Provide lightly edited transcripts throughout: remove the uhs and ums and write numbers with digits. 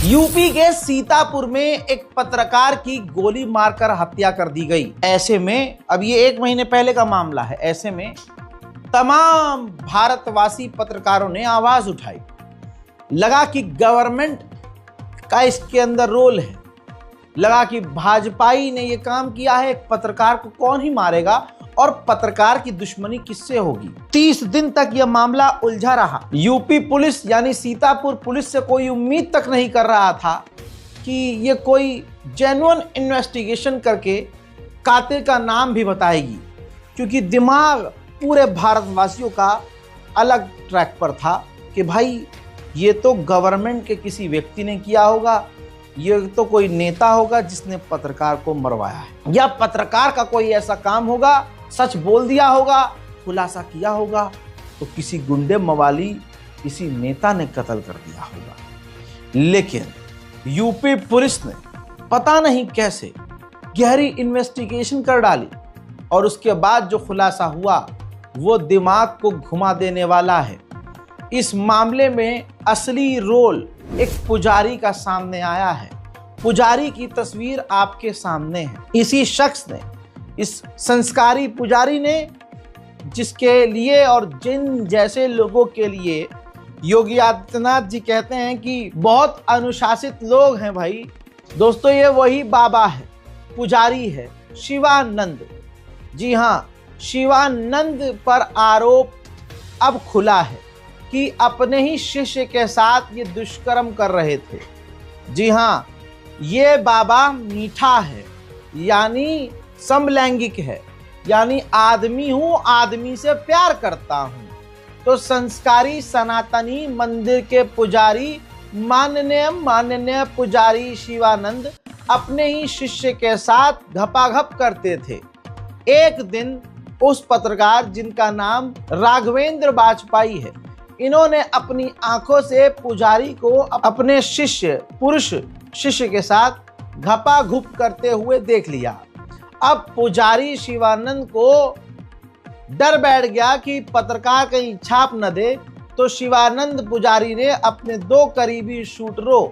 UP के सीतापुर में एक पत्रकार की गोली मारकर हत्या कर दी गई। ऐसे में अब ये 1 महीने पहले का मामला है। ऐसे में तमाम भारतवासी पत्रकारों ने आवाज उठाई। लगा कि गवर्नमेंट का इसके अंदर रोल है, लगा कि भाजपाई ने ये काम किया है। एक पत्रकार को कौन ही मारेगा और पत्रकार की दुश्मनी किससे होगी। 30 दिन तक यह मामला उलझा रहा। यूपी पुलिस यानी सीतापुर पुलिस से कोई उम्मीद तक नहीं कर रहा था कि ये कोई जेन्युइन इन्वेस्टिगेशन करके कातिल का नाम भी बताएगी, क्योंकि दिमाग पूरे भारतवासियों का अलग ट्रैक पर था कि भाई ये तो गवर्नमेंट के किसी व्यक्ति ने किया होगा, ये तो कोई नेता होगा जिसने पत्रकार को मरवाया है, या पत्रकार का कोई ऐसा काम होगा, सच बोल दिया होगा, खुलासा किया होगा, तो किसी गुंडे मवाली किसी नेता ने कत्ल कर दिया होगा। लेकिन यूपी पुलिस ने पता नहीं कैसे गहरी इन्वेस्टिगेशन कर डाली और उसके बाद जो खुलासा हुआ वो दिमाग को घुमा देने वाला है। इस मामले में असली रोल एक पुजारी का सामने आया है। पुजारी की तस्वीर आपके सामने है। इसी शख्स ने, इस संस्कारी पुजारी ने, जिसके लिए और जिन जैसे लोगों के लिए योगी आदित्यनाथ जी कहते हैं कि बहुत अनुशासित लोग हैं भाई। दोस्तों, ये वही बाबा है, पुजारी है, शिवानंद। जी हाँ, शिवानंद पर आरोप अब खुला है कि अपने ही शिष्य के साथ ये दुष्कर्म कर रहे थे। जी हाँ, ये बाबा मीठा है, यानी समलैंगिक है, यानी आदमी हूं, आदमी से प्यार करता हूं। तो संस्कारी सनातनी मंदिर के पुजारी माननीय पुजारी शिवानंद अपने ही शिष्य के साथ घपाघप करते थे। एक दिन उस पत्रकार जिनका नाम राघवेंद्र वाजपेयी है, इन्होंने अपनी आंखों से पुजारी को अपने पुरुष शिष्य के साथ घपाघुप करते हुए देख लिया। अब पुजारी शिवानंद को डर बैठ गया कि पत्रकार कहीं छाप न दे, तो शिवानंद पुजारी ने अपने 2 करीबी शूटरों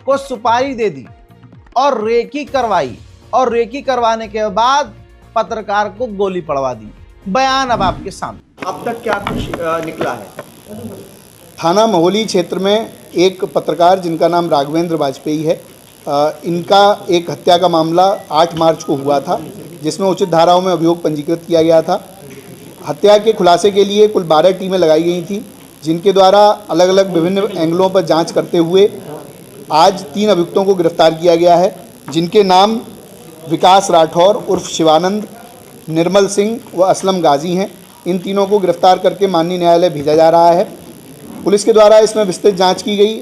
को सुपारी दे दी और रेकी करवाई, और रेकी करवाने के बाद पत्रकार को गोली पड़वा दी। बयान अब आपके सामने। अब तक क्या कुछ निकला है? थाना महोली क्षेत्र में एक पत्रकार जिनका नाम राघवेंद्र वाजपेयी है, इनका एक हत्या का मामला 8 मार्च को हुआ था, जिसमें उचित धाराओं में अभियोग पंजीकृत किया गया था। हत्या के खुलासे के लिए कुल 12 टीमें लगाई गई थी, जिनके द्वारा अलग अलग विभिन्न एंगलों पर जांच करते हुए आज 3 अभियुक्तों को गिरफ्तार किया गया है, जिनके नाम विकास राठौर उर्फ शिवानंद, निर्मल सिंह व असलम गाजी हैं। इन तीनों को गिरफ्तार करके माननीय न्यायालय भेजा जा रहा है। पुलिस के द्वारा इसमें विस्तृत जांच की गई।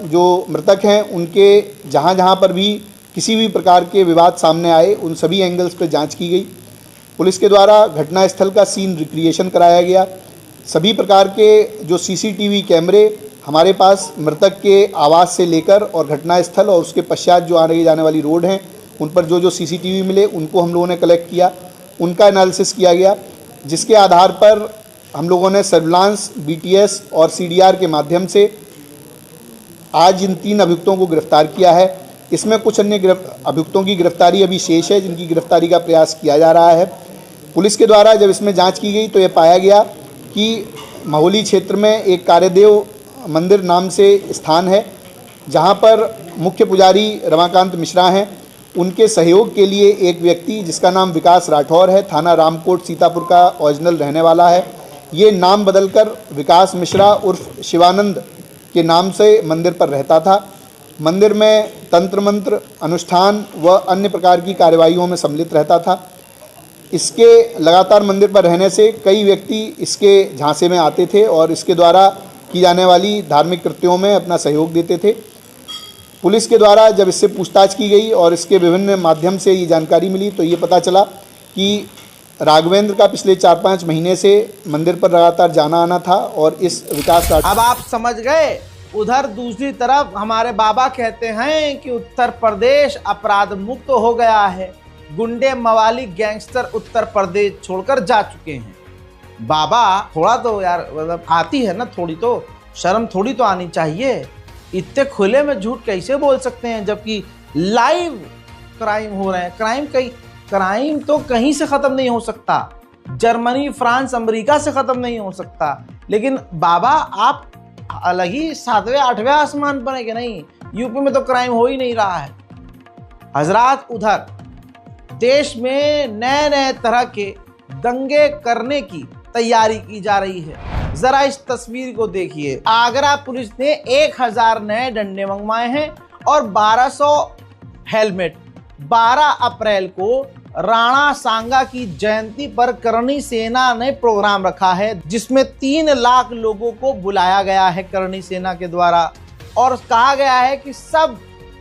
जो मृतक हैं उनके जहां जहां पर भी किसी भी प्रकार के विवाद सामने आए, उन सभी एंगल्स पर जांच की गई। पुलिस के द्वारा घटनास्थल का सीन रिक्रिएशन कराया गया। सभी प्रकार के जो सीसीटीवी कैमरे हमारे पास मृतक के आवास से लेकर और घटनास्थल और उसके पश्चात जो आने जाने वाली रोड हैं, उन पर जो सीसीटीवी मिले उनको हम लोगों ने कलेक्ट किया, उनका एनालिसिस किया गया, जिसके आधार पर हम लोगों ने सर्विलांस, बीटीएस और सीडीआर के माध्यम से आज इन 3 अभियुक्तों को गिरफ्तार किया है। इसमें कुछ अन्य अभियुक्तों की गिरफ्तारी अभी शेष है, जिनकी गिरफ्तारी का प्रयास किया जा रहा है। पुलिस के द्वारा जब इसमें जांच की गई तो ये पाया गया कि महोली क्षेत्र में एक कार्यदेव मंदिर नाम से स्थान है, जहां पर मुख्य पुजारी रमाकांत मिश्रा हैं। उनके सहयोग के लिए एक व्यक्ति जिसका नाम विकास राठौर है, थाना रामकोट सीतापुर का ओरिजिनल रहने वाला है, ये नाम बदलकर विकास मिश्रा उर्फ शिवानंद के नाम से मंदिर पर रहता था। मंदिर में तंत्र मंत्र अनुष्ठान व अन्य प्रकार की कार्यवाहियों में सम्मिलित रहता था। इसके लगातार मंदिर पर रहने से कई व्यक्ति इसके झांसे में आते थे और इसके द्वारा की जाने वाली धार्मिक कृत्यों में अपना सहयोग देते थे। पुलिस के द्वारा जब इससे पूछताछ की गई और इसके विभिन्न माध्यम से ये जानकारी मिली तो ये पता चला कि राघवेंद्र का पिछले 4-5 महीने से मंदिर पर लगातार जाना आना था और इस विकास का। अब आप समझ गए। उधर दूसरी तरफ हमारे बाबा कहते हैं कि उत्तर प्रदेश अपराध मुक्त हो गया है, गुंडे मवाली गैंगस्टर उत्तर प्रदेश छोड़कर जा चुके हैं। बाबा थोड़ा तो यार मतलब आती है ना, थोड़ी तो शर्म थोड़ी तो आनी चाहिए। इतने खुले में झूठ कैसे बोल सकते हैं, जबकि लाइव क्राइम हो रहे हैं। क्राइम तो कहीं से खत्म नहीं हो सकता, जर्मनी, फ्रांस, अमेरिका से खत्म नहीं हो सकता, लेकिन बाबा आप अलग ही 7वें 8वें आसमान पर है कि नहीं? यूपी में तो क्राइम हो ही नहीं रहा है हजरात। उधर देश में नए नए तरह के दंगे करने की तैयारी की जा रही है। जरा इस तस्वीर को देखिए। आगरा पुलिस ने 1000 नए डंडे मंगवाए हैं और 1200 हेलमेट। 12 अप्रैल को राणा सांगा की जयंती पर करणी सेना ने प्रोग्राम रखा है, जिसमें 3 लाख लोगों को बुलाया गया है करणी सेना के द्वारा, और कहा गया है कि सब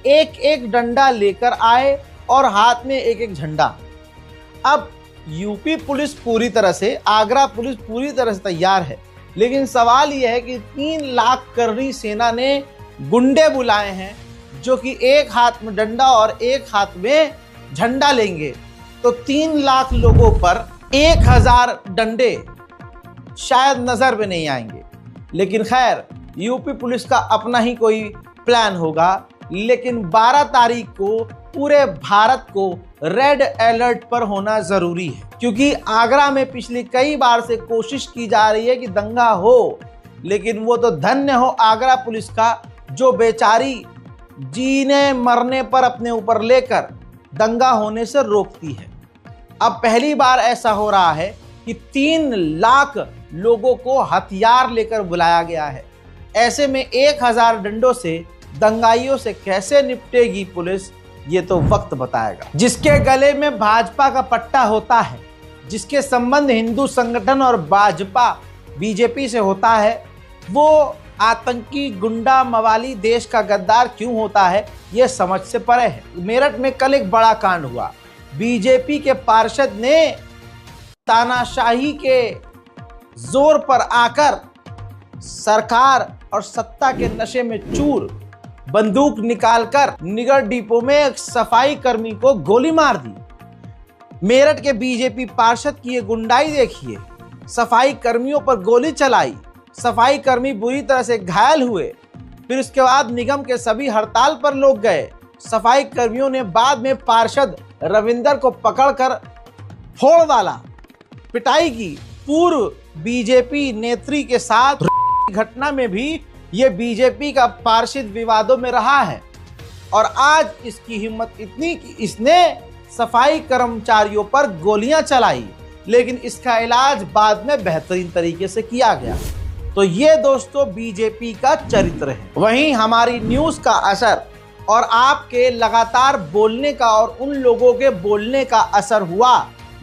एक एक डंडा लेकर आए और हाथ में एक एक झंडा। अब यूपी पुलिस पूरी तरह से, आगरा पुलिस पूरी तरह से तैयार है, लेकिन सवाल यह है कि 3 लाख करणी सेना ने गुंडे बुलाए हैं जो कि एक हाथ में डंडा और एक हाथ में झंडा लेंगे। तो 3 लाख लोगों पर 1000 डंडे शायद नजर में नहीं आएंगे, लेकिन खैर यूपी पुलिस का अपना ही कोई प्लान होगा। लेकिन 12 तारीख को पूरे भारत को रेड अलर्ट पर होना जरूरी है, क्योंकि आगरा में पिछली कई बार से कोशिश की जा रही है कि दंगा हो, लेकिन वो तो धन्य हो आगरा पुलिस का जो बेचारी जीने मरने पर अपने ऊपर लेकर दंगा होने से रोकती है। अब पहली बार ऐसा हो रहा है कि 3 लाख लोगों को हथियार लेकर बुलाया गया है। ऐसे में 1000 डंडों से दंगाइयों से कैसे निपटेगी पुलिस, ये तो वक्त बताएगा। जिसके गले में भाजपा का पट्टा होता है, जिसके संबंध हिंदू संगठन और भाजपा बीजेपी से होता है, वो आतंकी, गुंडा, मवाली, देश का गद्दार क्यों होता है, ये समझ से परे है। मेरठ में कल एक बड़ा कांड हुआ। बीजेपी के पार्षद ने तानाशाही के जोर पर आकर सरकार और सत्ता के नशे में चूर बंदूक निकालकर निगर डिपो में एक सफाई कर्मी को गोली मार दी। मेरठ के बीजेपी पार्षद की ये गुंडाई देखिए। सफाई कर्मियों पर गोली चलाई, सफाई कर्मी बुरी तरह से घायल हुए। फिर उसके बाद निगम के सभी हड़ताल पर लोग गए। सफाई कर्मियों ने बाद में पार्षद रविंदर को पकड़कर फोड़ डाला, पिटाई की। पूर्व बीजेपी नेत्री के साथ घटना में भी ये बीजेपी का पार्षद विवादों में रहा है, और आज इसकी हिम्मत इतनी कि इसने सफाई कर्मचारियों पर गोलियां चलाई, लेकिन इसका इलाज बाद में बेहतरीन तरीके से किया गया। तो ये दोस्तों बीजेपी का चरित्र है। वहीं हमारी न्यूज़ का असर और आपके लगातार बोलने का और उन लोगों के बोलने का असर हुआ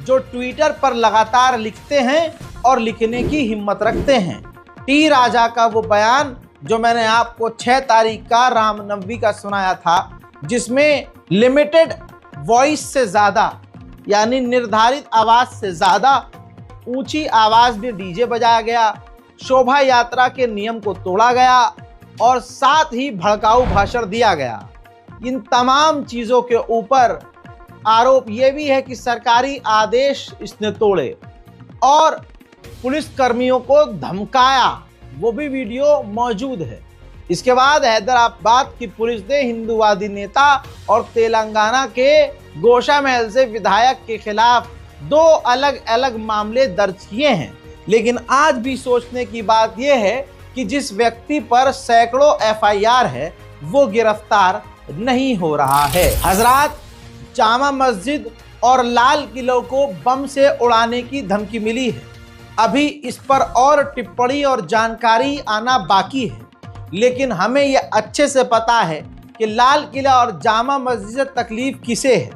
जो ट्विटर पर लगातार लिखते हैं और लिखने की हिम्मत रखते हैं। टी राजा का वो बयान जो मैंने आपको 6 तारीख का रामनवमी का सुनाया था, जिसमें लिमिटेड वॉइस से ज़्यादा, यानी निर्धारित आवाज़ से ज़्यादा ऊंची आवाज़ में डीजे बजाया गया, शोभा यात्रा के नियम को तोड़ा गया और साथ ही भड़काऊ भाषण दिया गया। इन तमाम चीज़ों के ऊपर आरोप ये भी है कि सरकारी आदेश इसने तोड़े और पुलिस कर्मियों को धमकाया, वो भी वीडियो मौजूद है। इसके बाद हैदराबाद की पुलिस ने हिंदूवादी नेता और तेलंगाना के गोशा महल से विधायक के खिलाफ 2 अलग अलग मामले दर्ज किए हैं। लेकिन आज भी सोचने की बात यह है कि जिस व्यक्ति पर सैकड़ों FIR है वो गिरफ्तार नहीं हो रहा है। हजरात, जामा मस्जिद और लाल किले को बम से उड़ाने की धमकी मिली है। अभी इस पर और टिप्पणी और जानकारी आना बाकी है, लेकिन हमें यह अच्छे से पता है कि लाल किला और जामा मस्जिद से तकलीफ किसे है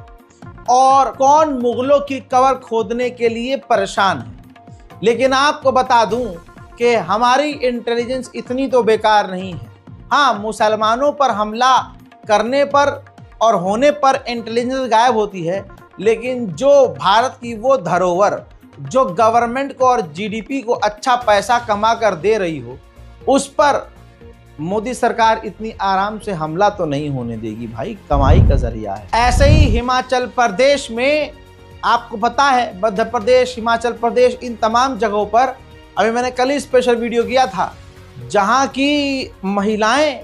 और कौन मुगलों की कब्र खोदने के लिए परेशान है। लेकिन आपको बता दूं कि हमारी इंटेलिजेंस इतनी तो बेकार नहीं है। हाँ, मुसलमानों पर हमला करने पर और होने पर इंटेलिजेंस गायब होती है, लेकिन जो भारत की वो धरोहर जो गवर्नमेंट को और GDP को अच्छा पैसा कमा कर दे रही हो, उस पर मोदी सरकार इतनी आराम से हमला तो नहीं होने देगी भाई, कमाई का जरिया है। ऐसे ही हिमाचल प्रदेश में, आपको पता है मध्य प्रदेश, हिमाचल प्रदेश, इन तमाम जगहों पर अभी मैंने कल ही स्पेशल वीडियो किया था, जहां की महिलाएं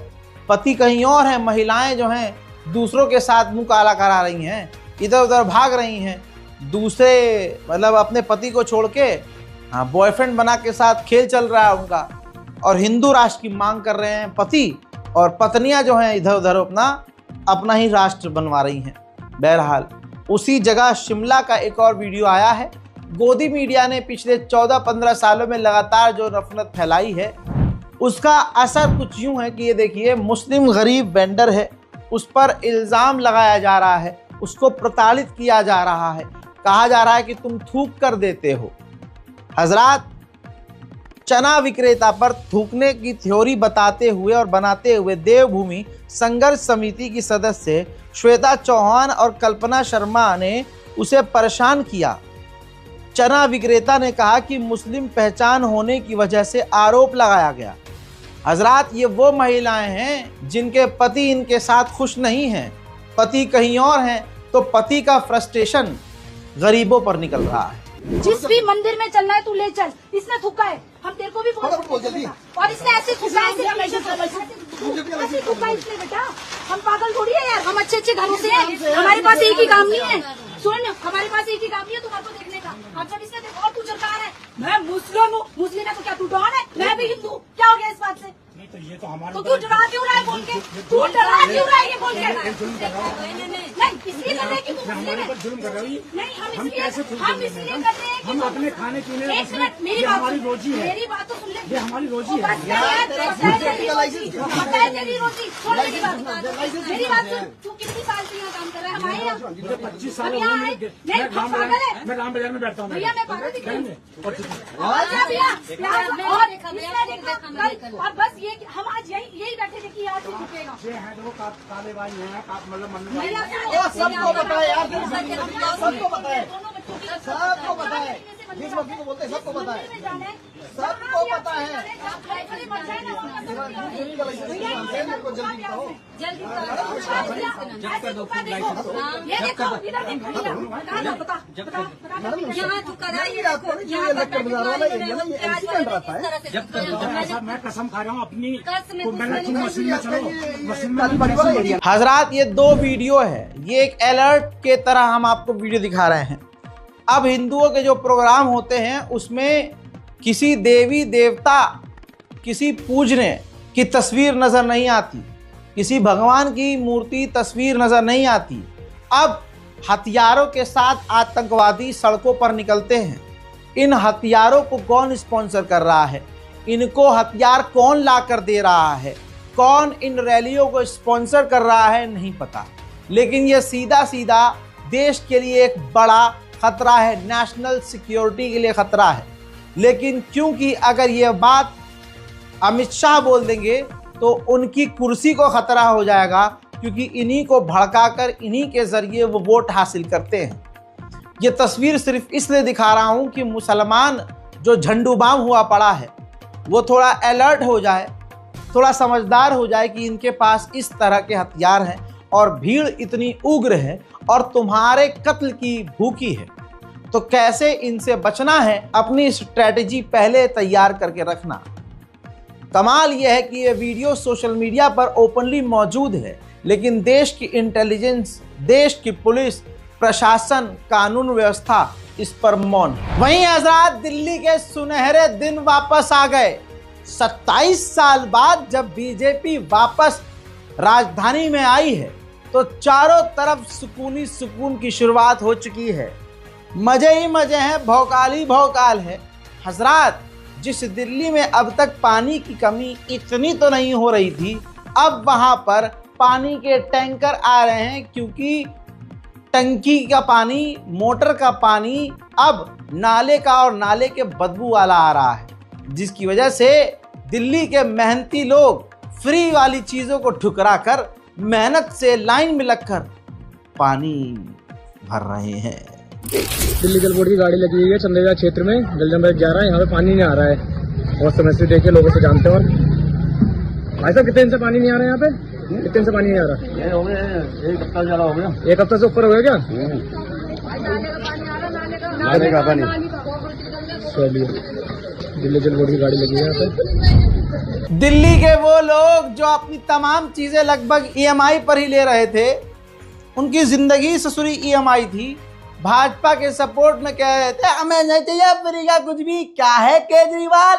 पति कहीं और हैं, महिलाएं जो हैं दूसरों के साथ मुंह काला करा रही हैं, इधर उधर भाग रही हैं, दूसरे मतलब अपने पति को छोड़ के बॉयफ्रेंड बना के साथ खेल चल रहा है उनका, और हिंदू राष्ट्र की मांग कर रहे हैं पति, और पत्नियां जो हैं इधर उधर अपना ही राष्ट्र बनवा रही हैं। बहरहाल उसी जगह शिमला का एक और वीडियो आया है। गोदी मीडिया ने पिछले 14-15 सालों में लगातार जो नफरत फैलाई है उसका असर कुछ यूं है कि ये देखिए, मुस्लिम गरीब वेंडर है, उस पर इल्ज़ाम लगाया जा रहा है, उसको प्रताड़ित किया जा रहा है, कहा जा रहा है कि तुम थूक कर देते हो। हजरात, चना विक्रेता पर थूकने की थ्योरी बताते हुए और बनाते हुए देवभूमि संघर्ष समिति की सदस्य श्वेता चौहान और कल्पना शर्मा ने उसे परेशान किया। चना विक्रेता ने कहा कि मुस्लिम पहचान होने की वजह से आरोप लगाया गया। हजरात, ये वो महिलाएं हैं जिनके पति इनके साथ खुश नहीं हैं, पति कहीं और हैं, तो पति का फ्रस्ट्रेशन गरीबों पर निकल रहा है। जिस भी मंदिर में चलना है तू ले चल, इसने थूका है, हम तेरे को भी बोल, और इसने ऐसे थूका है, ऐसे थूका इसने बेटा, हम पागल थोड़ी है यार, हम अच्छे घरों से हैं, हमारे पास एक ही काम नहीं है, सुन, हमारे पास एक ही काम नहीं है तुम्हारे को देखने का, हम सब इसने देखो, और तू सरकार है, मैं मुस्लिम हूँ, मुस्लिम है तो क्या तू डॉन है, मैं भी हिंदू, क्या हो गया इस बात से? तो ये तो हमारा तो तू डरा क्यों रहा है बोल के? तू डरा क्यों रहा है ये बोल के? नहीं, इसलिए कर रहे हैं कि तू मुस्लिम है। जुल्म कर रही है। नहीं, हम इसलिए कर रहे हैं कि हम अपने खाने पीने एक मिनट, मेरी हमारी रोजी है, मेरी बात तो सुन ले। ये हमारी रोजी है। पता है तेरी रोजी, छोड़ मेरी बात, मेरी बात सुन। तू कितनी साल से यहाँ काम कर रहा है? हमारे यहाँ 25 साल यहाँ है। नहीं, हम पागल है। मैं राम बाजार में बैठता हूँ। भैया मैं पागल दिख रही हूँ। और बस ये हम आज यही बैठे थे कि आज रुकेगा। ये है जो काले भाई हैं, मतलब सबको पता है यार, सबको पता है, सबको पता है, जिस वकील को बोलते हैं सबको पता है, सबको पता है। मैं कसम खा रहा हूँ अपनी, मशीन में चलो। हजरात, ये दो वीडियो है, ये एक अलर्ट के तरह हम आपको वीडियो दिखा रहे हैं। अब हिंदुओं के जो प्रोग्राम होते हैं उसमें किसी देवी देवता, किसी पूजने की तस्वीर नज़र नहीं आती, किसी भगवान की मूर्ति तस्वीर नज़र नहीं आती। अब हथियारों के साथ आतंकवादी सड़कों पर निकलते हैं। इन हथियारों को कौन स्पॉन्सर कर रहा है, इनको हथियार कौन ला कर दे रहा है, कौन इन रैलियों को स्पॉन्सर कर रहा है, नहीं पता। लेकिन ये सीधा सीधा देश के लिए एक बड़ा खतरा है, नेशनल सिक्योरिटी के लिए खतरा है। लेकिन क्योंकि अगर ये बात अमित शाह बोल देंगे तो उनकी कुर्सी को खतरा हो जाएगा, क्योंकि इन्हीं को भड़काकर इन्हीं के जरिए वो वोट हासिल करते हैं। ये तस्वीर सिर्फ इसलिए दिखा रहा हूँ कि मुसलमान जो झंडूबाम हुआ पड़ा है वो थोड़ा अलर्ट हो जाए, थोड़ा समझदार हो जाए कि इनके पास इस तरह के हथियार हैं और भीड़ इतनी उग्र है और तुम्हारे कत्ल की भूखी है। तो कैसे इनसे बचना है, अपनी स्ट्रैटेजी पहले तैयार करके रखना। कमाल यह है कि ये वीडियो सोशल मीडिया पर ओपनली मौजूद है, लेकिन देश की इंटेलिजेंस, देश की पुलिस, प्रशासन, कानून व्यवस्था इस पर मौन है। वहीं हजरात, दिल्ली के सुनहरे दिन वापस आ गए। 27 साल बाद जब बीजेपी वापस राजधानी में आई है तो चारों तरफ सुकूनी सुकून की शुरुआत हो चुकी है। मजे ही मजे हैं, भौकाल ही भौकाल है। हजरात, जिस दिल्ली में अब तक पानी की कमी इतनी तो नहीं हो रही थी, अब वहां पर पानी के टैंकर आ रहे हैं, क्योंकि टंकी का पानी, मोटर का पानी अब नाले का और नाले के बदबू वाला आ रहा है, जिसकी वजह से दिल्ली के मेहनती लोग फ्री वाली चीज़ों को ठुकरा कर मेहनत से लाइन में लगकर पानी भर रहे हैं। दिल्ली जल बोर्ड की गाड़ी लगी हुई है चंदेला क्षेत्र में, जलजम जा रहा है, यहाँ पे पानी नहीं आ रहा है। बहुत समय से देखे, लोगों से जानते हैं। और भाई साहब, कितने दिन से पानी नहीं आ रहा है यहाँ पे? कितने दिन से पानी नहीं आ रहा? ये हो गया, एक हफ्ता ज़्यादा हो गया। एक हफ्ते से ऊपर हो गया क्या? नाले का पानी। चलिए, दिल्ली जल बोर्ड की गाड़ी लगी है यहाँ पे। दिल्ली के वो लोग जो अपनी तमाम चीजें लगभग ईएमआई पर ही ले रहे थे, उनकी जिंदगी ससुरी ईएमआई थी। भाजपा के सपोर्ट में कह रहे थे हमें नहीं चाहिए फ्री का कुछ भी। क्या है केजरीवाल,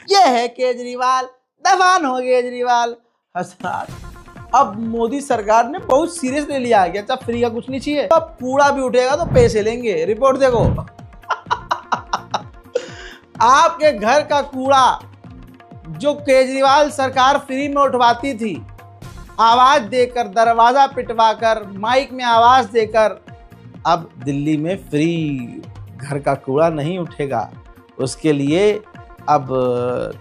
ये है केजरीवाल, दफान हो केजरीवाल। अब मोदी सरकार ने बहुत सीरियस ले लिया कि अच्छा फ्री का कुछ नहीं चाहिए, अब कूड़ा भी उठेगा तो पैसे लेंगे। रिपोर्ट देखो आपके घर का कूड़ा जो केजरीवाल सरकार फ्री में उठवाती थी, आवाज देकर, दरवाजा पिटवाकर, माइक में आवाज देकर, अब दिल्ली में फ्री घर का कूड़ा नहीं उठेगा। उसके लिए अब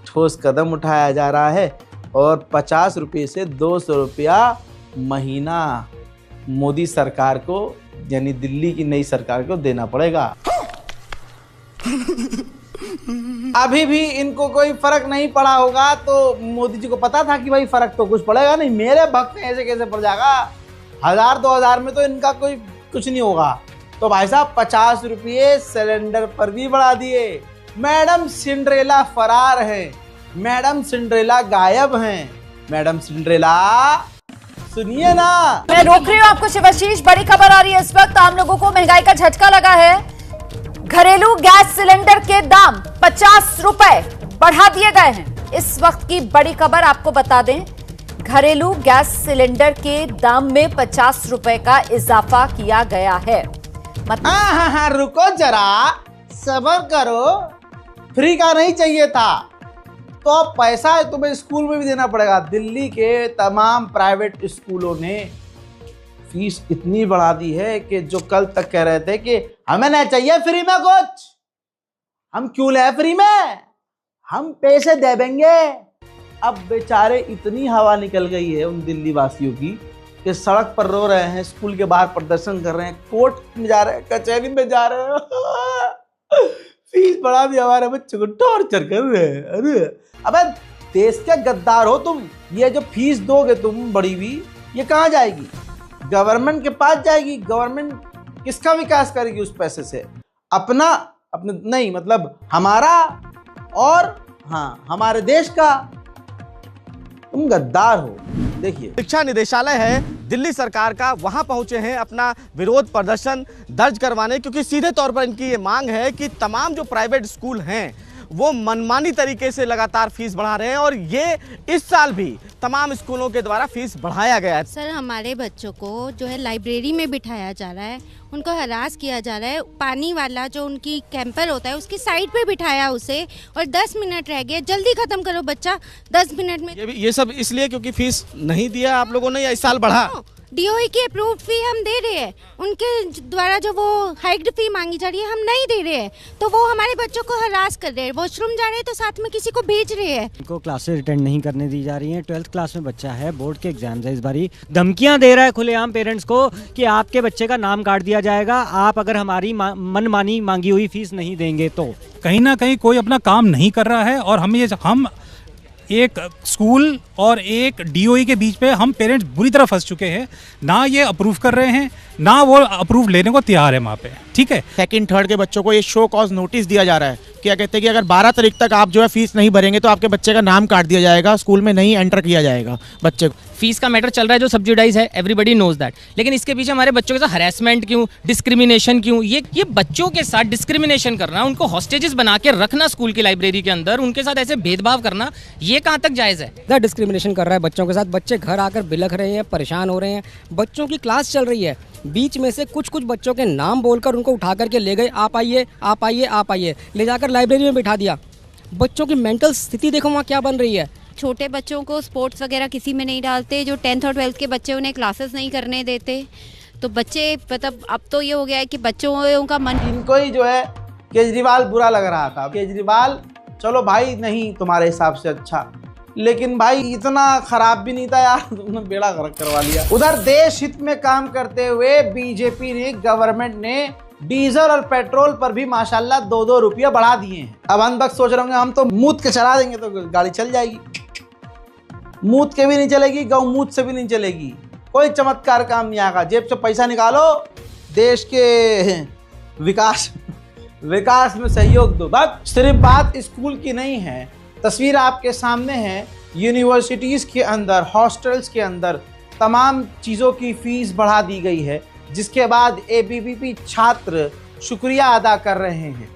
ठोस कदम उठाया जा रहा है और 50 रुपये से 200 रुपया महीना मोदी सरकार को, यानी दिल्ली की नई सरकार को देना पड़ेगा। अभी भी इनको कोई फर्क नहीं पड़ा होगा, तो मोदी जी को पता था कि भाई फर्क तो कुछ पड़ेगा नहीं, मेरे भक्त ऐसे कैसे पड़ जाएगा, 1000-2000 में तो इनका कोई कुछ नहीं होगा। तो भाई साहब 50 रुपये सिलेंडर पर भी बढ़ा दिए। मैडम सिंड्रेला फरार है, मैडम सिंड्रेला गायब हैं। मैडम सिंड्रेला सुनिए ना। मैं रोक रही हूँ आपको शिवाशीष। बड़ी खबर आ रही है इस वक्त, आम लोगों को महंगाई का झटका लगा है। घरेलू गैस सिलेंडर के दाम 50 रुपए बढ़ा दिए गए हैं। इस वक्त की बड़ी खबर आपको बता दें, घरेलू गैस सिलेंडर के दाम में 50 रुपए का इजाफा किया गया है। हाँ, रुको जरा, सब्र करो। फ्री का नहीं चाहिए था तो अब पैसा है तुम्हें स्कूल में भी देना पड़ेगा। दिल्ली के तमाम प्राइवेट स्कूलों ने फीस इतनी बढ़ा दी है कि जो कल तक कह रहे थे कि हमें नहीं चाहिए फ्री में कुछ, हम क्यों ले फ्री में, हम पैसे दे देंगे। अब बेचारे इतनी हवा निकल गई है उन दिल्ली वासियों की कि सड़क पर रो रहे हैं, स्कूल के बाहर प्रदर्शन कर रहे हैं, कोर्ट में जा रहे हैं, कचहरी में जा रहे हैं। फीस बढ़ा दी, हमारे बच्चों को टॉर्चर कर रहे हैं। अरे अबे देश के गद्दार हो तुम। ये जो फीस दोगे तुम बड़ी हुई, ये कहाँ जाएगी? गवर्नमेंट के पास जाएगी। गवर्नमेंट किसका विकास करेगी उस पैसे से? अपना नहीं, मतलब हमारा और हाँ हमारे देश का। तुम गद्दार हो। देखिए, शिक्षा निदेशालय है दिल्ली सरकार का, वहां पहुंचे हैं अपना विरोध प्रदर्शन दर्ज करवाने, क्योंकि सीधे तौर पर इनकी ये मांग है कि तमाम जो प्राइवेट स्कूल हैं वो मनमानी तरीके से लगातार फीस बढ़ा रहे हैं और ये इस साल भी तमाम स्कूलों के द्वारा फीस बढ़ाया गया है। सर, हमारे बच्चों को जो है लाइब्रेरी में बिठाया जा रहा है, उनको हरास किया जा रहा है। पानी वाला जो उनकी कैंपर होता है उसकी साइड पे बिठाया उसे, और 10 मिनट रह गए, जल्दी खत्म करो बच्चा 10 मिनट में। ये सब इसलिए क्योंकि फीस नहीं दिया आप लोगों ने या इस साल बढ़ा? डीओई की अप्रूव्ड फी हम दे रहे हैं, उनके द्वारा जो वो हाइक्ड फी मांगी जा रही है हम नहीं दे रहे हैं, तो वो हमारे बच्चों को हरास कर रहे हैं। वॉशरूम जा रहे हैं तो साथ में किसी को भेज रहे हैं। उनको क्लासेस अटेंड नहीं करने दी जा रही हैं। 12th क्लास में बच्चा है, बोर्ड के एग्जाम्स है, इस बारी धमकियां दे रहा है खुलेआम पेरेंट्स को कि आपके बच्चे का नाम काट दिया जाएगा आप अगर हमारी मनमानी मांगी हुई फीस नहीं देंगे तो। कहीं ना कहीं कोई अपना काम नहीं कर रहा है और हम एक स्कूल और एक डीओई के बीच पे हम पेरेंट्स बुरी तरह फंस चुके हैं। ना ये अप्रूव कर रहे हैं, ना वो अप्रूव लेने को तैयार है वहाँ पे। ठीक है, 2nd 3rd के बच्चों को ये शो कॉज नोटिस दिया जा रहा है। क्या कहते हैं कि अगर 12 तारीख तक आप जो है फीस नहीं भरेंगे तो आपके बच्चे का नाम काट दिया जाएगा, स्कूल में नहीं एंटर किया जाएगा बच्चे को। फीस का मैटर चल रहा है जो सब्सिडाइज है, एवरीबॉडी नोज दैट, लेकिन इसके पीछे हमारे बच्चों के साथ हरेसमेंट क्यों, डिस्क्रिमिनेशन क्यों? ये बच्चों के साथ डिस्क्रिमिनेशन करना, उनको हॉस्टेजेस बना के रखना स्कूल की लाइब्रेरी के अंदर, उनके साथ ऐसे भेदभाव करना, ये कहाँ तक जायज़ है? डिस्क्रिमिनेशन कर रहा है बच्चों के साथ। बच्चे घर आकर बिलख रहे हैं, परेशान हो रहे हैं। बच्चों की क्लास चल रही है, बीच में से कुछ बच्चों के नाम बोलकर उनको उठा करके ले गए, आप आइए आप आइए आप आइए, ले जाकर लाइब्रेरी में बिठा दिया। बच्चों की मेंटल स्थिति देखो वहाँ क्या बन रही है। छोटे बच्चों को स्पोर्ट्स वगैरह किसी में नहीं डालते, जो 10th और 12th के बच्चे उन्हें क्लासेस नहीं करने देते, तो बच्चे मतलब अब तो ये हो गया है कि बच्चों का मन। इनको ही जो है केजरीवाल बुरा लग रहा था। केजरीवाल चलो भाई नहीं तुम्हारे हिसाब से अच्छा, लेकिन भाई इतना खराब भी नहीं था यार, तुमने बेड़ा गर्क करवा लिया। उधर देश हित में काम करते हुए बीजेपी ने, गवर्नमेंट ने डीजल और पेट्रोल पर भी माशाल्लाह 2-2 रुपया बढ़ा दिए हैं। अब अनबक सोच रहे होंगे हम तो मूत के चला देंगे तो गाड़ी चल जाएगी। मूत के भी नहीं चलेगी, गौ मूत से भी नहीं चलेगी, कोई चमत्कार काम नहीं आएगा। जेब से पैसा निकालो, देश के विकास में सहयोग दो। बस सिर्फ बात स्कूल की नहीं है, तस्वीर आपके सामने है। यूनिवर्सिटीज़ के अंदर, हॉस्टल्स के अंदर तमाम चीज़ों की फ़ीस बढ़ा दी गई है, जिसके बाद एबीवीपी छात्र शुक्रिया अदा कर रहे हैं।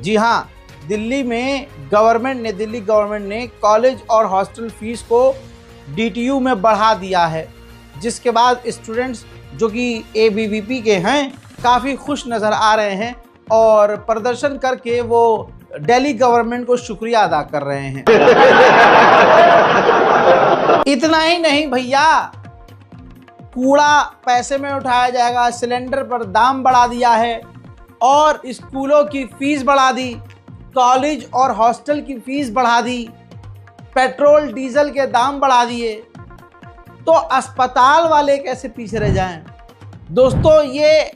जी हाँ, दिल्ली गवर्नमेंट ने कॉलेज और हॉस्टल फीस को DTU में बढ़ा दिया है, जिसके बाद स्टूडेंट्स जो कि एबीवीपी के हैं काफ़ी खुश नज़र आ रहे हैं और प्रदर्शन करके वो दिल्ली गवर्नमेंट को शुक्रिया अदा कर रहे हैं। इतना ही नहीं भैया, कूड़ा पैसे में उठाया जाएगा, सिलेंडर पर दाम बढ़ा दिया है और स्कूलों की फीस बढ़ा दी, कॉलेज और हॉस्टल की फीस बढ़ा दी, पेट्रोल डीजल के दाम बढ़ा दिए, तो अस्पताल वाले कैसे पीछे रह जाएं? दोस्तों, ये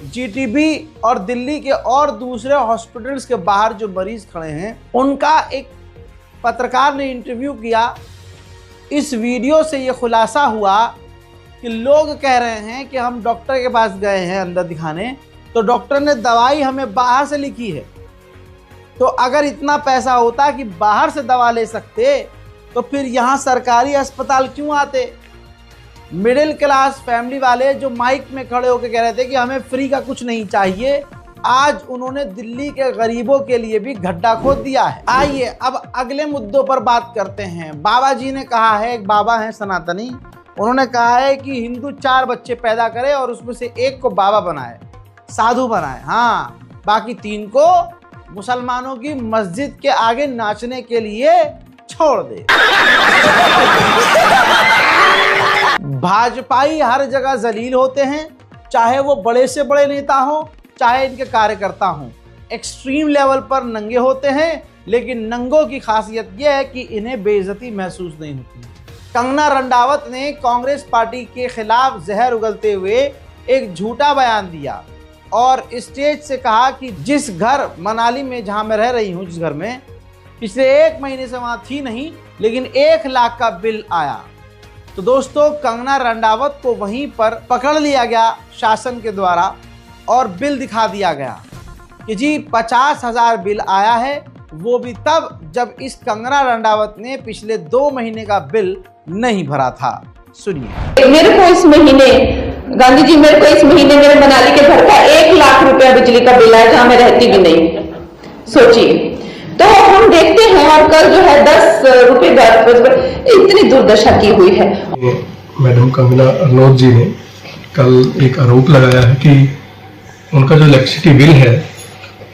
GTB और दिल्ली के और दूसरे हॉस्पिटल्स के बाहर जो मरीज खड़े हैं, उनका एक पत्रकार ने इंटरव्यू किया। इस वीडियो से ये खुलासा हुआ कि लोग कह रहे हैं कि हम डॉक्टर के पास गए हैं अंदर दिखाने, तो डॉक्टर ने दवाई हमें बाहर से लिखी है। तो अगर इतना पैसा होता कि बाहर से दवा ले सकते, तो फिर यहाँ सरकारी अस्पताल क्यों आते? मिडिल क्लास फैमिली वाले जो माइक में खड़े होकर कह रहे थे कि हमें फ्री का कुछ नहीं चाहिए, आज उन्होंने दिल्ली के गरीबों के लिए भी गड्ढा खोद दिया है। आइए अब अगले मुद्दों पर बात करते हैं। बाबा जी ने कहा है, एक बाबा हैं सनातनी, उन्होंने कहा है कि हिंदू 4 बच्चे पैदा करे और उसमें से एक को बाबा बनाए, साधु बनाए, हाँ, बाकी 3 को मुसलमानों की मस्जिद के आगे नाचने के लिए छोड़ दे। भाजपाई हर जगह जलील होते हैं, चाहे वो बड़े से बड़े नेता हो, चाहे इनके कार्यकर्ता हों। एक्सट्रीम लेवल पर नंगे होते हैं, लेकिन नंगों की खासियत यह है कि इन्हें बेइज्जती महसूस नहीं होती। कंगना रंडावत ने कांग्रेस पार्टी के खिलाफ जहर उगलते हुए एक झूठा बयान दिया और स्टेज से कहा कि जिस घर मनाली में जहां मैं रह रही हूं, जिस घर में पिछले 1 महीने से वहां थी नहीं, लेकिन 1 लाख का बिल आया। तो दोस्तों, कंगना रंडावत को वहीं पर पकड़ लिया गया शासन के द्वारा और बिल दिखा दिया गया कि जी 50,000 बिल आया है, वो भी तब जब इस कंगना रंडावत ने पिछले 2 महीने का बिल नहीं भरा था। सुनिए। मेरे को इस महीने, गांधी जी, मेरे को इस महीने मेरे मनाली के घर का 1 लाख रुपया बिजली का बिल आया, जहां मैं रहती भी नहीं। सोचिए, तो हम देखते हैं और कल जो है 10 रुपए पर इतनी दुर्दशा की हुई है। मैडम कंगना रनौत जी ने कल एक आरोप लगाया है कि उनका जो इलेक्ट्रिसिटी बिल है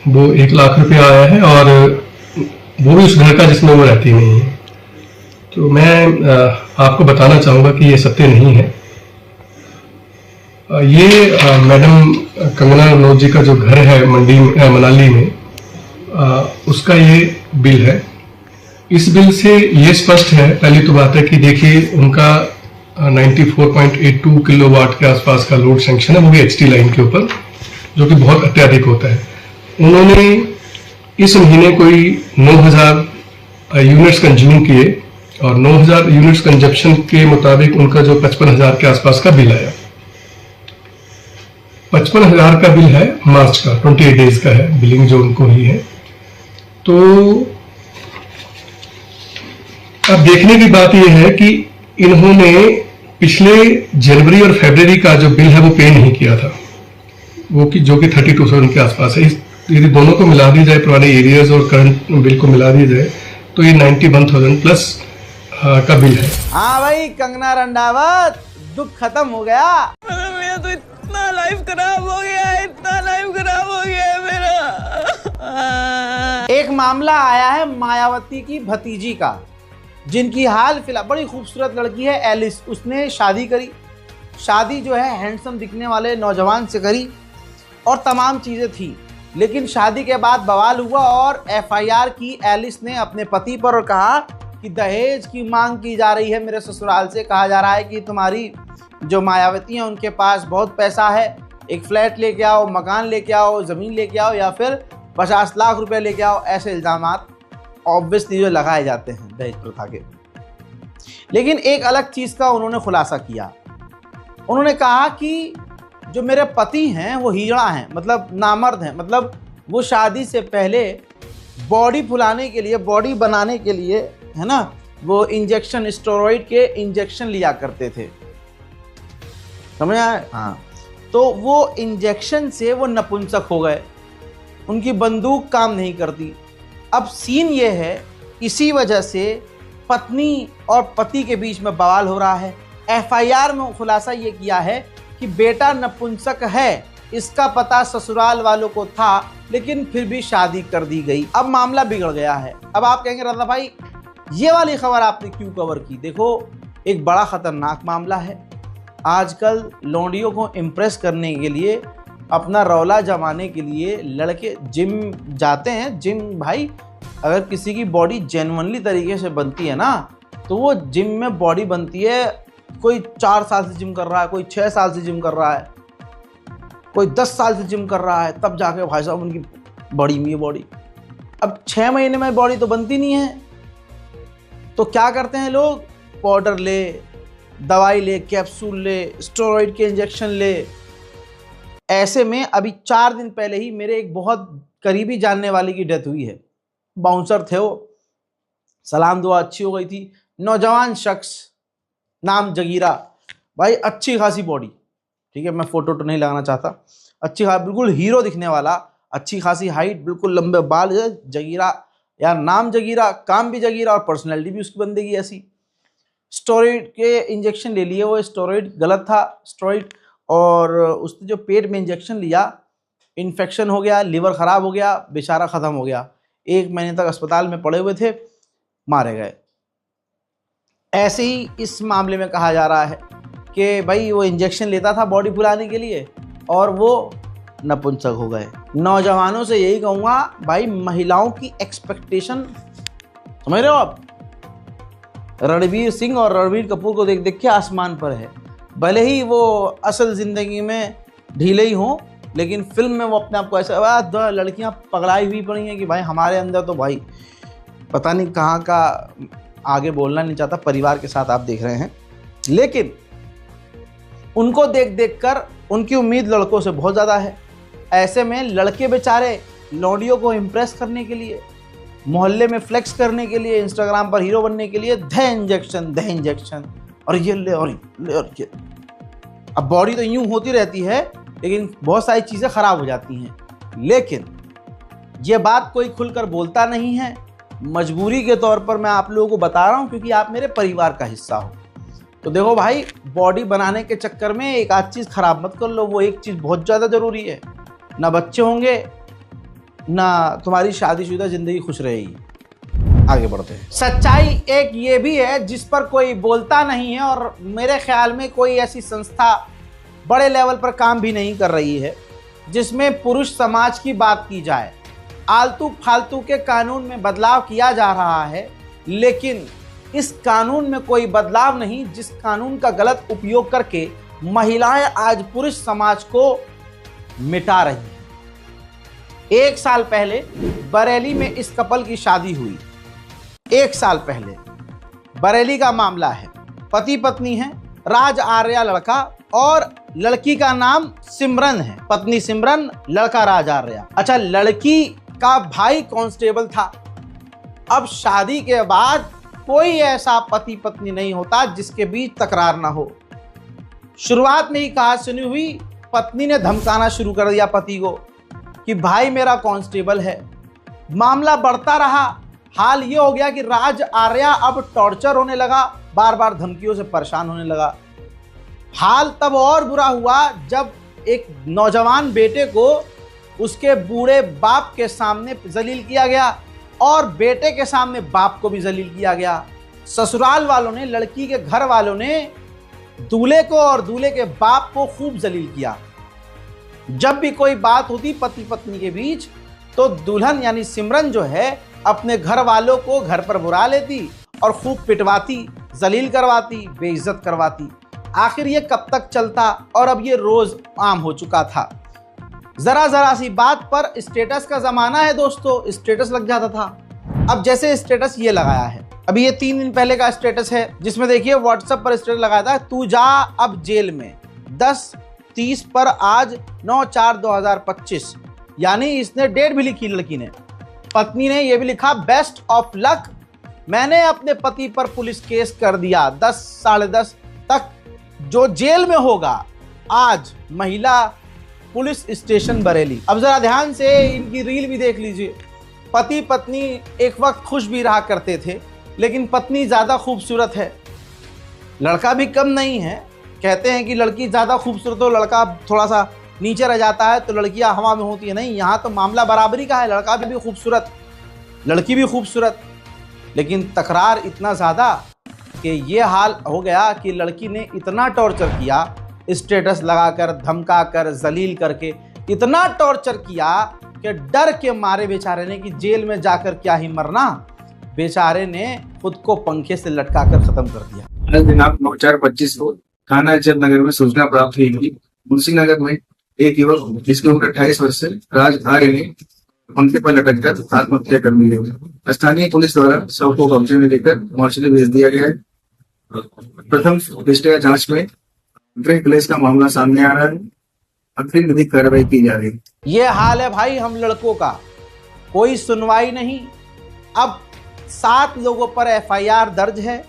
वो 1 लाख रुपया आया है और वो भी उस घर का जिसमें वो रहती नहीं है। तो मैं आपको बताना चाहूँगा कि ये सत्य नहीं है। ये मैडम कंगना रनौत जी का जो घर है मनाली में, उसका ये बिल है। इस बिल से ये स्पष्ट है, पहली तो बात है कि देखिए उनका 94.82 किलोवाट के आसपास का लोड सैंक्शन है, वो भी HT लाइन के ऊपर, जो कि बहुत अत्यधिक होता है। उन्होंने इस महीने कोई 9,000 यूनिट्स कंज्यूम किए और 9,000 यूनिट्स कंजप्शन के मुताबिक उनका जो 55,000 के आसपास का बिल आया। 55,000 का बिल है मार्च का, 28 डेज का है बिलिंग जो उनको हुई है। तो अब देखने की बात यह है कि इन्होंने पिछले जनवरी और फरवरी का जो बिल है वो पे नहीं किया था, वो कि जो कि 32,000 के आसपास है। यदि दोनों को मिला दी जाए, पुराने एरियाज और करंट बिल को मिला दी जाए, तो ये 91,000 प्लस का बिल है। हाँ भाई कंगना रंडावत, दुख खत्म हो गया। मेरा तो इतना लाइफ खराब हो गया है, इतना लाइफ खराब हो गया है मेरा। एक मामला आया है मायावती की भतीजी का, जिनकी हाल फिलहाल, बड़ी खूबसूरत लड़की है एलिस, उसने शादी करी। शादी जो है हैंडसम दिखने वाले नौजवान से करी और तमाम चीज़ें थी, लेकिन शादी के बाद बवाल हुआ और FIR की एलिस ने अपने पति पर और कहा कि दहेज की मांग की जा रही है मेरे ससुराल से। कहा जा रहा है कि तुम्हारी जो मायावती हैं उनके पास बहुत पैसा है, एक फ्लैट लेके आओ, मकान लेके आओ, ज़मीन लेके आओ, या फिर 50 लाख रुपए लेके आओ। ऐसे इल्ज़ामात ऑब्वियसली जो लगाए जाते हैं दहेज प्रथा के। लेकिन एक अलग चीज़ का उन्होंने खुलासा किया। उन्होंने कहा कि जो मेरे पति हैं वो हीरा हैं, मतलब नामर्द हैं, मतलब वो शादी से पहले बॉडी फुलाने के लिए, बॉडी बनाने के लिए, है ना, वो इंजेक्शन, स्टेरॉइड के इंजेक्शन लिया करते थे, समझ आए? हाँ, तो वो इंजेक्शन से वो नपुंसक हो गए, उनकी बंदूक काम नहीं करती। अब सीन ये है, इसी वजह से पत्नी और पति के बीच में बवाल हो रहा है। एफआईआर में खुलासा ये किया है कि बेटा नपुंसक है, इसका पता ससुराल वालों को था, लेकिन फिर भी शादी कर दी गई। अब मामला बिगड़ गया है। अब आप कहेंगे रजा भाई ये वाली खबर आपने क्यों कवर की? देखो, एक बड़ा खतरनाक मामला है। आजकल लौंडियों को इम्प्रेस करने के लिए, अपना रौला जमाने के लिए लड़के जिम जाते हैं। जिम भाई, अगर किसी की बॉडी जेन्युइनली तरीके से बनती है ना, तो वो जिम में बॉडी बनती है। कोई 4 साल से जिम कर रहा है, कोई 6 साल से जिम कर रहा है, कोई 10 साल से जिम कर रहा है, तब जाके भाई साहब उनकी बड़ी में बॉडी। अब 6 महीने में बॉडी तो बनती नहीं है, तो क्या करते हैं लोग? पाउडर ले, दवाई ले, कैप्सूल ले, स्टेरॉइड के इंजेक्शन ले। ऐसे में अभी 4 दिन पहले ही मेरे एक बहुत करीबी जानने वाले की डेथ हुई है। बाउंसर थे वो, सलाम दुआ अच्छी हो गई थी। नौजवान शख्स, नाम जगीरा, भाई अच्छी खासी बॉडी, ठीक है, मैं फोटो तो नहीं लगाना चाहता, अच्छी खासी, बिल्कुल हीरो दिखने वाला, अच्छी खासी हाइट, बिल्कुल लंबे बाल, जगीरा यार, नाम जगीरा, काम भी जगीरा और पर्सनैलिटी भी उसकी बंदे की ऐसी। स्टेरॉइड के इंजेक्शन ले लिए, वो स्टेरॉइड गलत था स्टेरॉइड, और उसने जो पेट में इंजेक्शन लिया, इन्फेक्शन हो गया, लिवर ख़राब हो गया, बेचारा ख़त्म हो गया। 1 महीने तक अस्पताल में पड़े हुए थे, मारे गए। ऐसे ही इस मामले में कहा जा रहा है कि भाई वो इंजेक्शन लेता था बॉडी फुलाने के लिए और वो नपुंसक हो गए। नौजवानों से यही कहूँगा भाई, महिलाओं की एक्सपेक्टेशन समझ रहे हो आप? रणवीर सिंह और रणवीर कपूर को देख देख के आसमान पर है। भले ही वो असल ज़िंदगी में ढीले ही हों, लेकिन फिल्म में वो अपने आप को ऐसा, लड़कियां पगलाई हुई पड़ी हैं कि भाई हमारे अंदर तो भाई पता नहीं कहाँ का, आगे बोलना नहीं चाहता, परिवार के साथ आप देख रहे हैं, लेकिन उनको देख देख कर उनकी उम्मीद लड़कों से बहुत ज़्यादा है। ऐसे में लड़के बेचारे लौंडियों को इम्प्रेस करने के लिए, मोहल्ले में फ्लेक्स करने के लिए, इंस्टाग्राम पर हीरो बनने के लिए दे इंजेक्शन और ये ले और ये। अब बॉडी तो यूं होती रहती है, लेकिन बहुत सारी चीज़ें ख़राब हो जाती हैं। लेकिन ये बात कोई खुलकर बोलता नहीं है, मजबूरी के तौर पर मैं आप लोगों को बता रहा हूँ, क्योंकि आप मेरे परिवार का हिस्सा हो। तो देखो भाई, बॉडी बनाने के चक्कर में एक आध चीज़ ख़राब मत कर लो, वो एक चीज़ बहुत ज़्यादा ज़रूरी है। ना बच्चे होंगे, ना तुम्हारी शादीशुदा ज़िंदगी खुश रहेगी। आगे बढ़ते हैं। सच्चाई एक ये भी है जिस पर कोई बोलता नहीं है, और मेरे ख्याल में कोई ऐसी संस्था बड़े लेवल पर काम भी नहीं कर रही है जिसमें पुरुष समाज की बात की जाए। आलतू फालतू के कानून में बदलाव किया जा रहा है, लेकिन इस कानून में कोई बदलाव नहीं जिस कानून का गलत उपयोग करके महिलाएं आज पुरुष समाज को मिटा रही हैं। 1 साल पहले बरेली में इस कपल की शादी हुई। 1 साल पहले बरेली का मामला है। पति पत्नी है, राज आर्या लड़का और लड़की का नाम सिमरन है। पत्नी सिमरन, लड़का राज आर्या। अच्छा, लड़की का भाई कांस्टेबल था। अब शादी के बाद कोई ऐसा पति पत्नी नहीं होता जिसके बीच तकरार ना हो। शुरुआत में ही कहा सुनी हुई, पत्नी ने धमकाना शुरू कर दिया पति को कि भाई मेरा कांस्टेबल है। मामला बढ़ता रहा, हाल ये हो गया कि राज आर्या अब टॉर्चर होने लगा, बार बार धमकियों से परेशान होने लगा। हाल तब और बुरा हुआ जब एक नौजवान बेटे को उसके बूढ़े बाप के सामने जलील किया गया और बेटे के सामने बाप को भी जलील किया गया। ससुराल वालों ने, लड़की के घर वालों ने दूल्हे को और दूल्हे के बाप को खूब जलील किया। जब भी कोई बात होती पति पत्नी के बीच, तो दुल्हन यानी सिमरन जो है अपने घर वालों को घर पर बुला लेती और खूब पिटवाती, जलील करवाती, बेइज्जत करवाती। आखिर ये कब तक चलता? और अब ये रोज आम हो चुका था। जरा सी बात पर स्टेटस का जमाना है दोस्तों, स्टेटस लग जाता था। अब जैसे स्टेटस ये लगाया है, अभी ये 3 दिन पहले का स्टेटस है, जिसमें देखिए व्हाट्सएप पर स्टेटस लगाया था, तू जा अब जेल में 10:30 पर आज 9/4/2025, यानी इसने डेट भी लिखी लड़की ने। पत्नी ने यह भी लिखा, बेस्ट ऑफ लक, मैंने अपने पति पर पुलिस केस कर दिया, 10 साढ़े 10 तक जो जेल में होगा। आज महिला पुलिस स्टेशन बरेली। अब जरा ध्यान से इनकी रील भी देख लीजिए। पति पत्नी एक वक्त खुश भी रहा करते थे, लेकिन पत्नी ज्यादा खूबसूरत है, लड़का भी कम नहीं है। कहते हैं कि लड़की ज्यादा खूबसूरत हो, लड़का थोड़ा सा नीचे रह जाता है तो लड़कियां हवा में होती है। नहीं, यहाँ तो मामला बराबरी का है, लड़का भी खूबसूरत, लड़की भी खूबसूरत, लेकिन तकरार इतना ज़्यादा कि ये हाल हो गया कि लड़की ने इतना टॉर्चर किया, स्टेटस लगाकर, धमकाकर, जलील करके इतना टॉर्चर किया कि डर के मारे बेचारे ने कि जेल में जाकर क्या ही मरना, बेचारे ने खुद को पंखे से लटकाकर खत्म कर दिया। आज दिनांक 9/4/25 को थाना अजय नगर में सूचना प्राप्त हुई कि मुंशी नगर में एक युवक जिसकी उम्र 28 वर्ष से राज आर्य ने पंखे पर लटक कर आत्महत्या कर ली है। स्थानीय पुलिस द्वारा शव को कब्जे में लेकर मोर्चरी भेज दिया गया है। प्रथम दृष्टया जांच में गृह क्लेश का मामला सामने आ रहा है, अग्रिम विधिक कार्रवाई की जा रही है। ये हाल है भाई हम लड़कों का, कोई सुनवाई नहीं। अब 7 लोगों पर एफआईआर दर्ज है,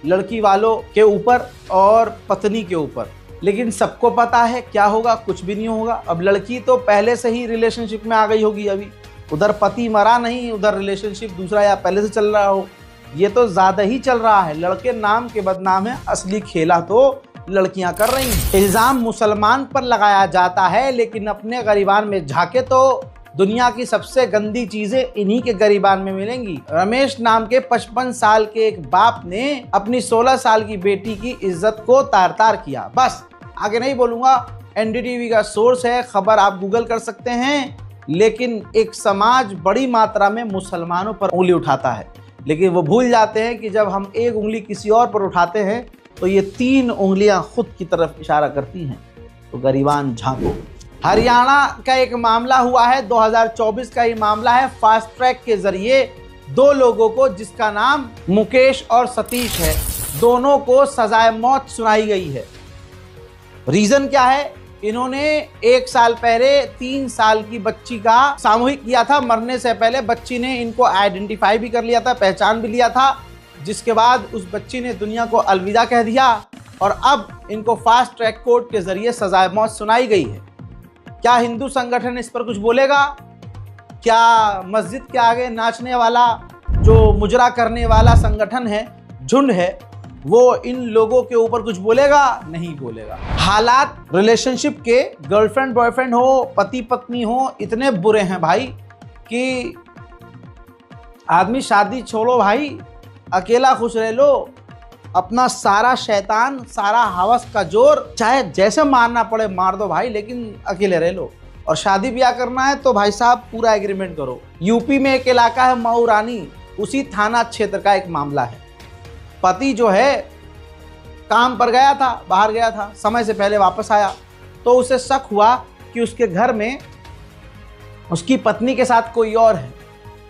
लड़की वालों के ऊपर और पत्नी के ऊपर, लेकिन सबको पता है क्या होगा, कुछ भी नहीं होगा। अब लड़की तो पहले से ही रिलेशनशिप में आ गई होगी, अभी उधर पति मरा नहीं, उधर रिलेशनशिप दूसरा या पहले से चल रहा हो, ये तो ज्यादा ही चल रहा है। लड़के नाम के बदनाम है, असली खेला तो लड़कियां कर रही हैं। इल्जाम मुसलमान पर लगाया जाता है, लेकिन अपने गरीबान में झांके तो दुनिया की सबसे गंदी चीजें इन्हीं के गरीबान में मिलेंगी। रमेश नाम के 55 साल के एक बाप ने अपनी 16 साल की बेटी की इज्जत को तार तार किया। बस आगे नहीं बोलूंगा, एनडीटीवी का सोर्स है, खबर आप गूगल कर सकते हैं। लेकिन एक समाज बड़ी मात्रा में मुसलमानों पर उंगली उठाता है, लेकिन वो भूल जाते हैं कि जब हम एक उंगली किसी और पर उठाते हैं तो ये 3 उंगलियां खुद की तरफ इशारा करती हैं। तो गरीबान झांको। हरियाणा का एक मामला हुआ है, 2024 का ये मामला है। फास्ट ट्रैक के जरिए 2 लोगों को, जिसका नाम मुकेश और सतीश है, दोनों को सजाए मौत सुनाई गई है। रीजन क्या है? इन्होंने 1 साल पहले 3 साल की बच्ची का सामूहिक किया था। मरने से पहले बच्ची ने इनको आइडेंटिफाई भी कर लिया था, पहचान भी लिया था, जिसके बाद उस बच्ची ने दुनिया को अलविदा कह दिया और अब इनको फास्ट ट्रैक कोर्ट के जरिए सजाए मौत सुनाई गई है। क्या हिंदू संगठन इस पर कुछ बोलेगा? क्या मस्जिद के आगे नाचने वाला, जो मुजरा करने वाला संगठन है, झुंड है, वो इन लोगों के ऊपर कुछ बोलेगा? नहीं बोलेगा। हालात रिलेशनशिप के, गर्लफ्रेंड बॉयफ्रेंड हो, पति पत्नी हो, इतने बुरे हैं भाई कि आदमी शादी छोड़ो भाई, अकेला खुश रह लो। अपना सारा शैतान, सारा हवस का जोर चाहे जैसे मारना पड़े मार दो भाई, लेकिन अकेले रह लो। और शादी ब्याह करना है तो भाई साहब पूरा एग्रीमेंट करो। यूपी में एक इलाका है मऊ रानी, उसी थाना क्षेत्र का एक मामला है। पति जो है काम पर गया था, बाहर गया था, समय से पहले वापस आया तो उसे शक हुआ कि उसके घर में उसकी पत्नी के साथ कोई और है।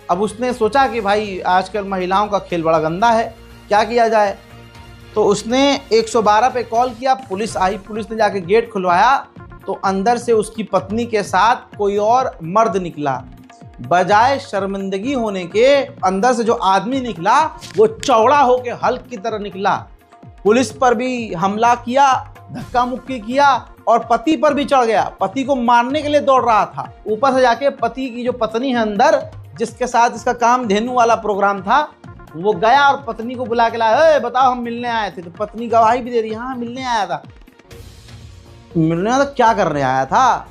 अब उसने सोचा कि भाई आजकल महिलाओं का खेल बड़ा गंदा है, क्या किया जाए। तो उसने 112 पे कॉल किया, पुलिस आई, पुलिस ने जाके गेट खुलवाया तो अंदर से उसकी पत्नी के साथ कोई और मर्द निकला। बजाय शर्मिंदगी होने के, अंदर से जो आदमी निकला वो चौड़ा होके हल्क की तरह निकला। पुलिस पर भी हमला किया, धक्का मुक्की किया और पति पर भी चढ़ गया। पति को मारने के लिए दौड़ रहा था। ऊपर से जाके पति की जो पत्नी है अंदर, जिसके साथ इसका काम धेनु वाला प्रोग्राम था, वो गया और पत्नी को बुला के लाया, बताओ हम मिलने आए थे। तो पत्नी गवाही भी दे रही, हाँ मिलने आया था। मिलने आया था? क्या करने आया था?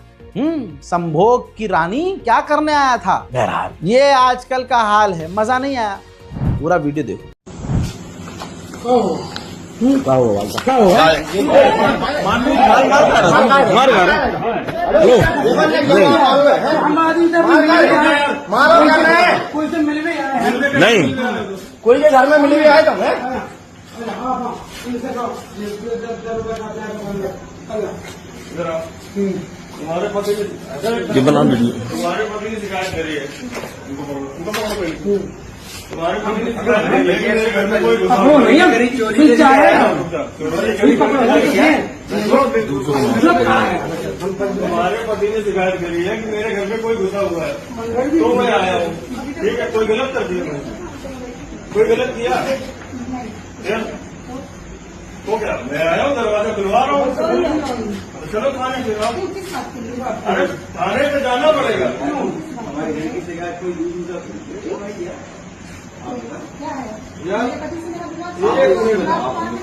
संभोग की रानी क्या करने आया था? बहरहाल ये आजकल का हाल है, मजा नहीं आया। पूरा वीडियो देखो। नहीं, कोई के घर में मिली हुई आए तो तुम्हारे पति की शिकायत करी है। हमारे पति ने शिकायत करी है कि मेरे घर में कोई घुसा हुआ है, तो मैं आया हूँ। ठीक है, कोई गलत कर दिया मैंने, कोई गलत किया तो क्या, मैं आया हूँ, दरवाजा खुलवा रहा हूँ। चलो थाने से, अरे थाने पे जाना पड़ेगा।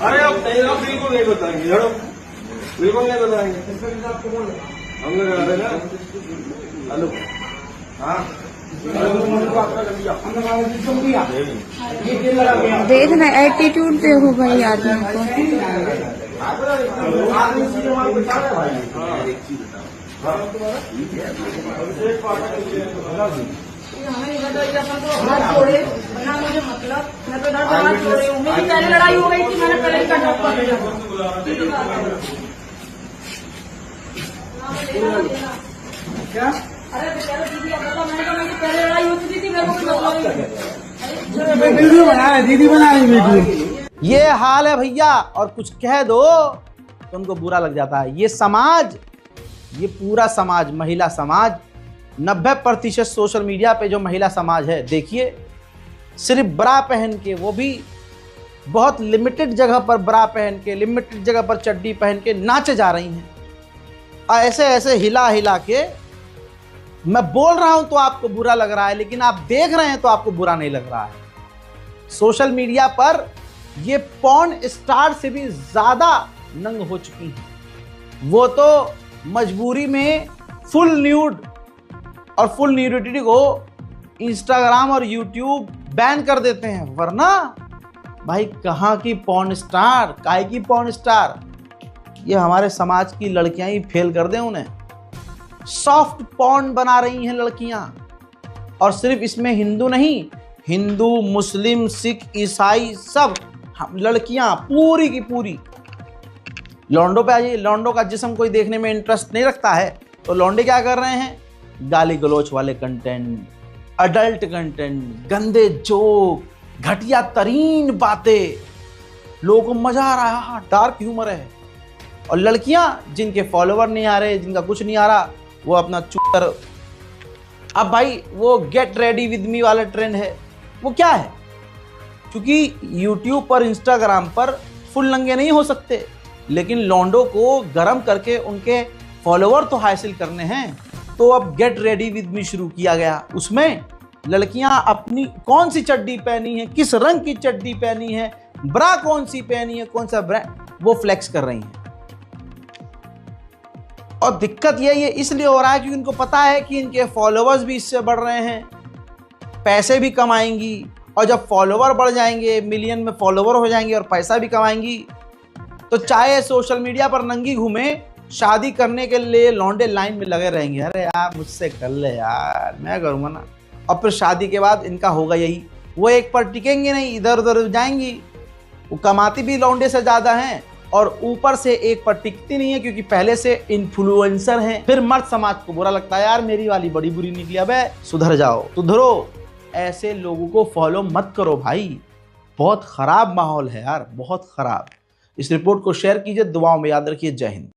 अरे आप बिल्कुल नहीं बताएंगे, बिल्कुल नहीं बताएंगे। हम लोग आ रहे ना। हेलो, हाँ देखना एटीट्यूड देखो भाई आदमी को। मुझे मतलब मैं तो हाथ छोड़े हूँ, मेरी पहले लड़ाई हो गई थी, मैंने पहले का जॉब कर लिया। क्या? अरे दीदी मैंने पहले लड़ाई हो चुकी थी, मेरे को वीडियो बना रहे, दीदी बना रही वीडियो। ये हाल है भैया, और कुछ कह दो तो उनको बुरा लग जाता है। ये समाज, ये पूरा समाज, महिला समाज, 90% सोशल मीडिया पे जो महिला समाज है, देखिए सिर्फ ब्रा पहन के, वो भी बहुत लिमिटेड जगह पर ब्रा पहन के, लिमिटेड जगह पर चड्डी पहन के नाचे जा रही हैं। ऐसे ऐसे हिला हिला के, मैं बोल रहा हूं तो आपको बुरा लग रहा है, लेकिन आप देख रहे हैं तो आपको बुरा नहीं लग रहा है। सोशल मीडिया पर ये पॉर्न स्टार से भी ज्यादा नंग हो चुकी हैं। वो तो मजबूरी में फुल न्यूड और फुल न्यूडिटी को इंस्टाग्राम और यूट्यूब बैन कर देते हैं, वरना भाई कहाँ की पॉर्न स्टार, काहे की पॉर्न स्टार। ये हमारे समाज की लड़कियां ही फेल कर दें उन्हें। सॉफ्ट पॉर्न बना रही हैं लड़कियां, और सिर्फ इसमें हिंदू नहीं, हिंदू, मुस्लिम, सिख, ईसाई सब लड़कियां पूरी की पूरी। लौंडो पे आइए, लौंडो का जिस्म कोई देखने में इंटरेस्ट नहीं रखता है, तो लौंडे क्या कर रहे हैं? गाली गलौच वाले कंटेंट, अडल्ट कंटेंट, गंदे जोक, घटिया तरीन बातें, लोगों को मजा आ रहा है, डार्क ह्यूमर है। और लड़कियां जिनके फॉलोवर नहीं आ रहे, जिनका कुछ नहीं आ रहा, वो अपना चुकर। अब भाई वो गेट रेडी विद मी वाला ट्रेंड है, वो क्या है? क्योंकि यूट्यूब पर, इंस्टाग्राम पर फुल नंगे नहीं हो सकते, लेकिन लौंडो को गरम करके उनके फॉलोवर तो हासिल करने हैं, तो अब गेट रेडी विद मी शुरू किया गया। उसमें लड़कियां अपनी कौन सी चड्डी पहनी है, किस रंग की चड्डी पहनी है, ब्रा कौन सी पहनी है, कौन सा ब्रांड, वो फ्लेक्स कर रही हैं। और दिक्कत ये इसलिए हो रहा है क्योंकि उनको पता है कि इनके फॉलोवर्स भी इससे बढ़ रहे हैं, पैसे भी कमाएंगी, और जब फॉलोवर बढ़ जाएंगे, मिलियन में फॉलोवर हो जाएंगे और पैसा भी कमाएंगी, तो चाहे सोशल मीडिया पर नंगी घूमे, शादी करने के लिए लौंडे लाइन में लगे रहेंगे। अरे यार मुझसे कर ले यार, मैं करूँगा ना। और फिर शादी के बाद इनका होगा यही, वो एक पर टिकेंगे नहीं, इधर उधर जाएंगी। वो कमाती भी लौंडे से ज़्यादा हैं, और ऊपर से एक पर टिकती नहीं है, क्योंकि पहले से इन्फ्लुएंसर हैं। फिर मर्द समाज को बुरा लगता है, यार मेरी वाली बड़ी बुरी निकली, अब सुधर जाओ, सुधरो। ऐसे लोगों को फॉलो मत करो भाई, बहुत खराब माहौल है यार, बहुत खराब। इस रिपोर्ट को शेयर कीजिए, दुआओं में याद रखिए। जय हिंद।